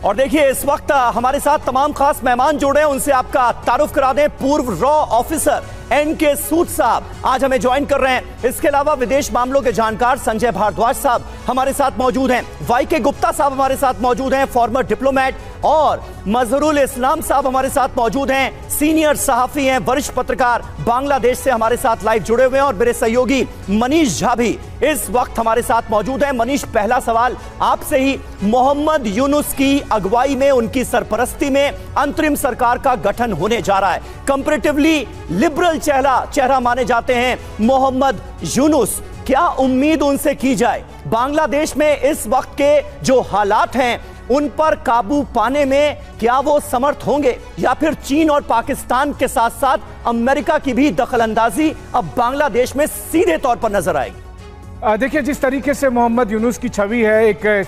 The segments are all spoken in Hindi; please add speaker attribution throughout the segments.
Speaker 1: और देखिए इस वक्त हमारे साथ तमाम खास मेहमान जुड़े हैं, उनसे आपका तारुफ करा दें। पूर्व रॉ ऑफिसर एनके सूद साहब आज हमें ज्वाइन कर रहे हैं। इसके अलावा विदेश मामलों के जानकार संजय भारद्वाज साहब हमारे साथ मौजूद हैं। वाईके गुप्ता साहब हमारे साथ मौजूद हैं, फॉर्मर डिप्लोमेट। और मजहरुल इस्लाम साहब हमारे साथ मौजूद हैं, सीनियर सहाफी हैं, वरिष्ठ पत्रकार, बांग्लादेश से हमारे साथ लाइव जुड़े हुए हैं। और मेरे सहयोगी मनीष झा भी इस वक्त हमारे साथ मौजूद हैं। मनीष, पहला सवाल आपसे ही, मोहम्मद यूनुस की अगुवाई में, उनकी सरपरस्ती में अंतरिम सरकार का गठन होने जा रहा है। कंपैरेटिवली लिबरल चेहरा माने जाते हैं मोहम्मद यूनुस। क्या उम्मीद उनसे की जाए? बांग्लादेश में इस वक्त के जो हालात हैं उन पर काबू पाने में क्या वो समर्थ होंगे, या फिर चीन और पाकिस्तान के साथ साथ अमेरिका की भी दखलंदाजी अब बांग्लादेश में सीधे तौर पर नजर आएगी?
Speaker 2: देखिए, जिस तरीके से मोहम्मद यूनुस की छवि है, एक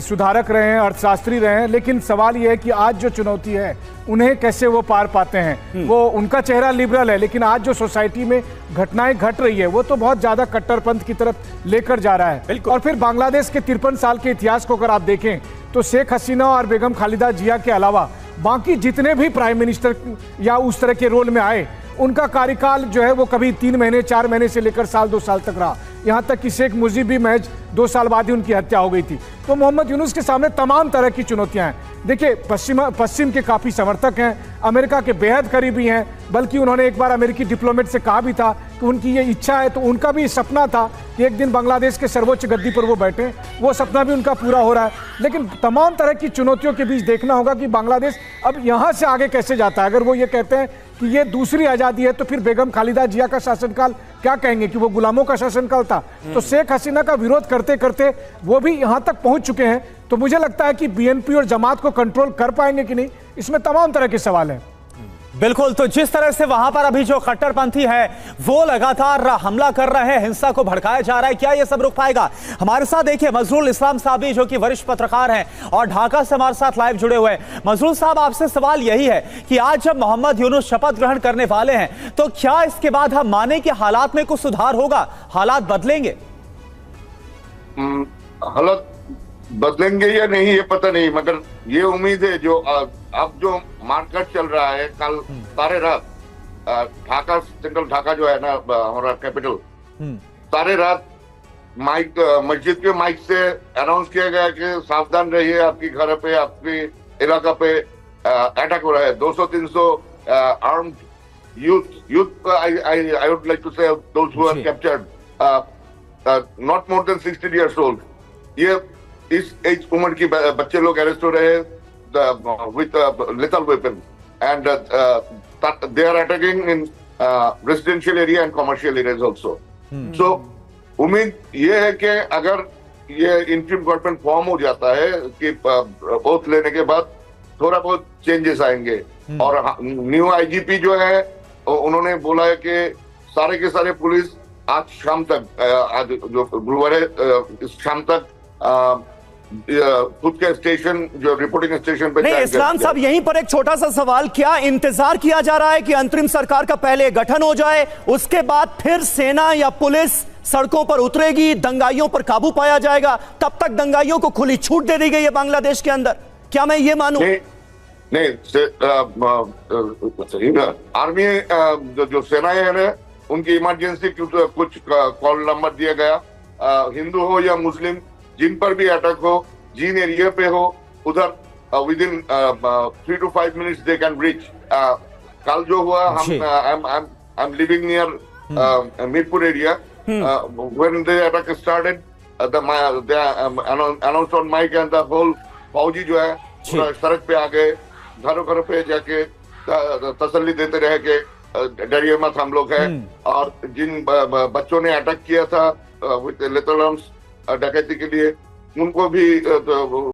Speaker 2: सुधारक रहे हैं, अर्थशास्त्री रहे हैं, लेकिन सवाल यह है कि आज जो चुनौती है उन्हें कैसे वो पार पाते हैं। वो उनका चेहरा लिबरल है, लेकिन आज जो सोसाइटी में घटनाएं घट रही है वो तो बहुत ज्यादा कट्टरपंथ की तरफ लेकर जा रहा है। और फिर बांग्लादेश के 53 साल के इतिहास को अगर आप देखें तो शेख हसीना और बेगम खालिदा जिया के अलावा बाकी जितने भी प्राइम मिनिस्टर या उस तरह के रोल में आए, उनका कार्यकाल जो है वो कभी 3 महीने 4 महीने से लेकर साल 2 साल तक रहा। यहाँ तक कि शेख मुजीब भी महज 2 साल बाद ही उनकी हत्या हो गई थी। तो मोहम्मद यूनुस के सामने तमाम तरह की चुनौतियां हैं। देखिए, पश्चिम के काफ़ी समर्थक हैं, अमेरिका के बेहद करीबी हैं, बल्कि उन्होंने एक बार अमेरिकी डिप्लोमेट से कहा भी था कि उनकी ये इच्छा है, तो उनका भी सपना था कि एक दिन बांग्लादेश के सर्वोच्च गद्दी पर वो बैठे। वो सपना भी उनका पूरा हो रहा है। लेकिन तमाम तरह की चुनौतियों के बीच देखना होगा कि बांग्लादेश अब यहाँ से आगे कैसे जाता है। अगर वो ये कहते हैं कि ये दूसरी आज़ादी है, तो फिर बेगम खालिदा जिया का शासनकाल क्या कहेंगे कि वो गुलामों का शासनकाल था? तो शेख हसीना का विरोध करते करते वो भी यहाँ तक पहुँच चुके हैं। तो मुझे लगता है कि बीएनपी और जमात को कंट्रोल कर पाएंगे कि नहीं, इसमें तमाम तरह के सवाल हैं।
Speaker 3: बिल्कुल। तो जिस तरह से वहां पर अभी जो कट्टरपंथी है वो लगातार हमला कर रहे हैं, हिंसा को भड़काया जा रहा है, क्या ये सब रुक पाएगा? हमारे साथ देखिए मजहरुल इस्लाम साहब भी, जो कि वरिष्ठ पत्रकार हैं और ढाका से हमारे साथ लाइव जुड़े हुए हैं। मजहरुल साहब, आपसे सवाल यही है कि आज जब मोहम्मद यूनुस शपथ ग्रहण करने वाले हैं तो क्या इसके बाद हम माने कि हालात में कुछ सुधार होगा, हालात बदलेंगे?
Speaker 4: हालात बदलेंगे या नहीं ये पता नहीं, मगर ये उम्मीद है। जो अब जो मार्केट चल रहा है, कल सारे रात ढाका, सेंट्रल ढाका जो है ना हमारा कैपिटल, सारे रात माइक, मस्जिद के माइक से अनाउंस किया गया कि सावधान रहिए, आपकी घर पे, आपके इलाका पे अटैक हो रहा है। 200-300 armed youth I would like to say those who are captured, not more than 60 years old। ये इस एज उम्र की बच्चे लोग अरेस्ट हो रहे हैं with lethal weapon, and they are attacking in residential area and commercial areas also. So उम्मीद ये है कि अगर ये इंटरिम गवर्नमेंट फॉर्म हो जाता है कि ओथ लेने के बाद थोड़ा बहुत चेंजेस आएंगे। और न्यू आईजीपी जो है उन्होंने बोला है कि सारे के सारे पुलिस आज शाम तक, आज जो गुरुवार है, इस शाम तक खुद के स्टेशन, जो रिपोर्टिंग स्टेशन पे।
Speaker 1: नहीं, इस्लाम साहब, यहीं पर एक छोटा सा सवाल, क्या इंतजार किया जा रहा है कि अंतरिम सरकार का पहले गठन हो जाए, उसके बाद फिर सेना या पुलिस सड़कों पर उतरेगी, दंगाइयों पर काबू पाया जाएगा, तब तक दंगाइयों को खुली छूट दे दी गई है बांग्लादेश के अंदर? क्या मैं ये मानूं?
Speaker 4: नहीं, आर्मी जो सेनाएं है ना, उनकी इमरजेंसी कुछ कॉल नंबर दिया गया, हिंदू हो या मुस्लिम, जिन पर भी अटैक हो, जिन एरिया पे हो, उधर within 3 to 5 minutes they can reach. कल जो हुआ, I am living near Mirpur area, when the attack started, they announced on mic and the whole फौजी जो है पूरा सड़क पे आ गए, घरों पे जाके तसल्ली देते रहे कि डरिए मत, हम लोग हैं। और जिन बच्चों ने अटैक किया था विद लेथल आर्म्स डकैती के लिए, उनको भी